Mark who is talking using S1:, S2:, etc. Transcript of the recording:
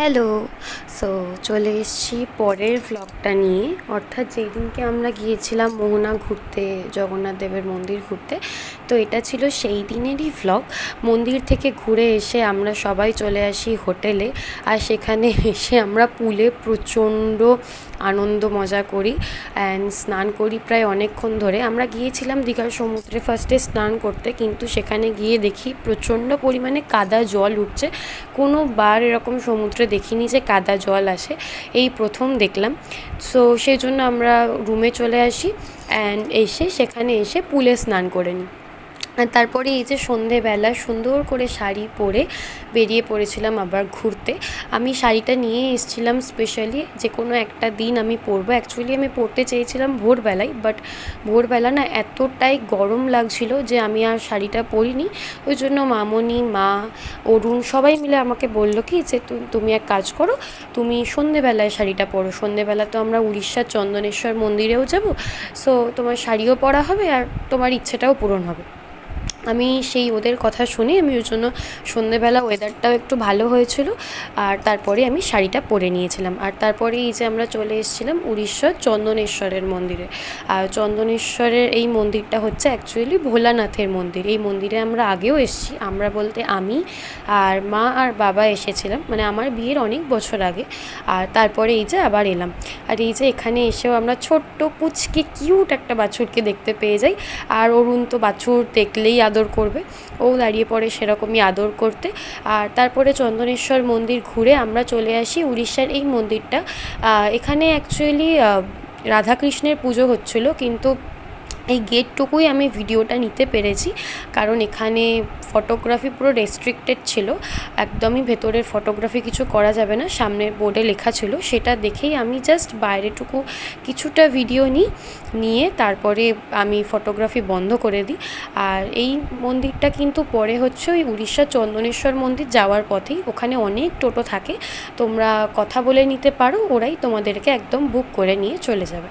S1: Hello. So চলে এসেছি পরের ভ্লগটা নিয়ে, অর্থাৎ যেই দিনকে আমরা গিয়েছিলাম মোহনা ঘুরতে, জগন্নাথ দেবের মন্দির ঘুরতে। তো এটা ছিল সেই দিনেরই ভ্লগ। মন্দির থেকে ঘুরে এসে আমরা সবাই চলে আসি হোটেলে, আর সেখানে এসে আমরা পুলে প্রচণ্ড আনন্দ মজা করি অ্যান্ড স্নান করি প্রায় অনেকক্ষণ ধরে। আমরা গিয়েছিলাম দীঘার সমুদ্রে ফার্স্টে স্নান করতে, কিন্তু সেখানে গিয়ে দেখি প্রচণ্ড পরিমাণে কাদা জল উঠছে। কোনো বার এরকম সমুদ্রে দেখিনি যে কাদা জল আসে, এই প্রথম দেখলাম। সো সেই জন্য আমরা রুমে চলে আসি অ্যান্ড সেখানে এসে পুলে স্নান করে নিই। আর তারপরে এই যে সন্ধেবেলা সুন্দর করে শাড়ি পরে বেরিয়ে পড়েছিলাম আবার ঘুরতে। আমি শাড়িটা নিয়ে এসেছিলাম স্পেশালি, যে কোনো একটা দিন আমি পরবো। অ্যাকচুয়ালি আমি পরতে চেয়েছিলাম ভোরবেলায়, বাট ভোরবেলা না এতটাই গরম লাগছিল যে আমি আর শাড়িটা পরিনি। ওই জন্য মামনি, মা, অরুণ সবাই মিলে আমাকে বললো কি যে তুমি এক কাজ করো, তুমি সন্ধেবেলায় শাড়িটা পরো। সন্ধেবেলা তো আমরা উড়িষ্যার চন্দনেশ্বর মন্দিরেও যাব, সো তোমার শাড়িও পরা হবে আর তোমার ইচ্ছেটাও পূরণ হবে। আমি সেই ওদের কথা শুনে আমি ওই জন্য সন্ধেবেলা ওয়েদারটাও একটু ভালো হয়েছিল, আর তারপরে আমি শাড়িটা পরে নিয়েছিলাম। আর তারপরে এই যে আমরা চলে এসেছিলাম উড়িষ্যার চন্দনেশ্বরের মন্দিরে। আর চন্দনেশ্বরের এই মন্দিরটা হচ্ছে অ্যাকচুয়ালি ভোলানাথের মন্দির। এই মন্দিরে আমরা আগেও এসেছি, আমরা বলতে আমি আর মা আর বাবা এসেছিলাম, মানে আমার বিয়ের অনেক বছর আগে। আর তারপরে এই যে আবার এলাম। আর এই যে এখানে এসেও আমরা ছোট্ট পুচকে কিউট একটা বাছুরকে দেখতে পেয়ে যাই। আর অরুণ তো বাছুর দেখলেই আদর করবে, ও দাঁড়িয়ে পড়ে সেরকমই আদর করতে। আর তারপরে চন্দনেশ্বর মন্দির ঘুরে আমরা চলে আসি উড়িষ্যার এই মন্দিরটা। এখানে অ্যাকচুয়ালি রাধাকৃষ্ণের পুজো হচ্ছিল, কিন্তু এই গেটটুকুই আমি ভিডিওটা নিতে পেরেছি, কারণ এখানে ফটোগ্রাফি পুরো রেস্ট্রিক্টেড ছিল। একদমই ভেতরের ফটোগ্রাফি কিছু করা যাবে না, সামনের বোর্ডে লেখা ছিল, সেটা দেখেই আমি জাস্ট বাইরেটুকু কিছুটা ভিডিও নিয়ে তারপরে আমি ফটোগ্রাফি বন্ধ করে দিই। আর এই মন্দিরটা কিন্তু পরে হচ্ছে ওই উড়িষ্যার চন্দনেশ্বর মন্দির যাওয়ার পথেই, ওখানে অনেক টোটো থাকে, তোমরা কথা বলে নিতে পারো, ওরাই তোমাদেরকে একদম বুক করে নিয়ে চলে যাবে।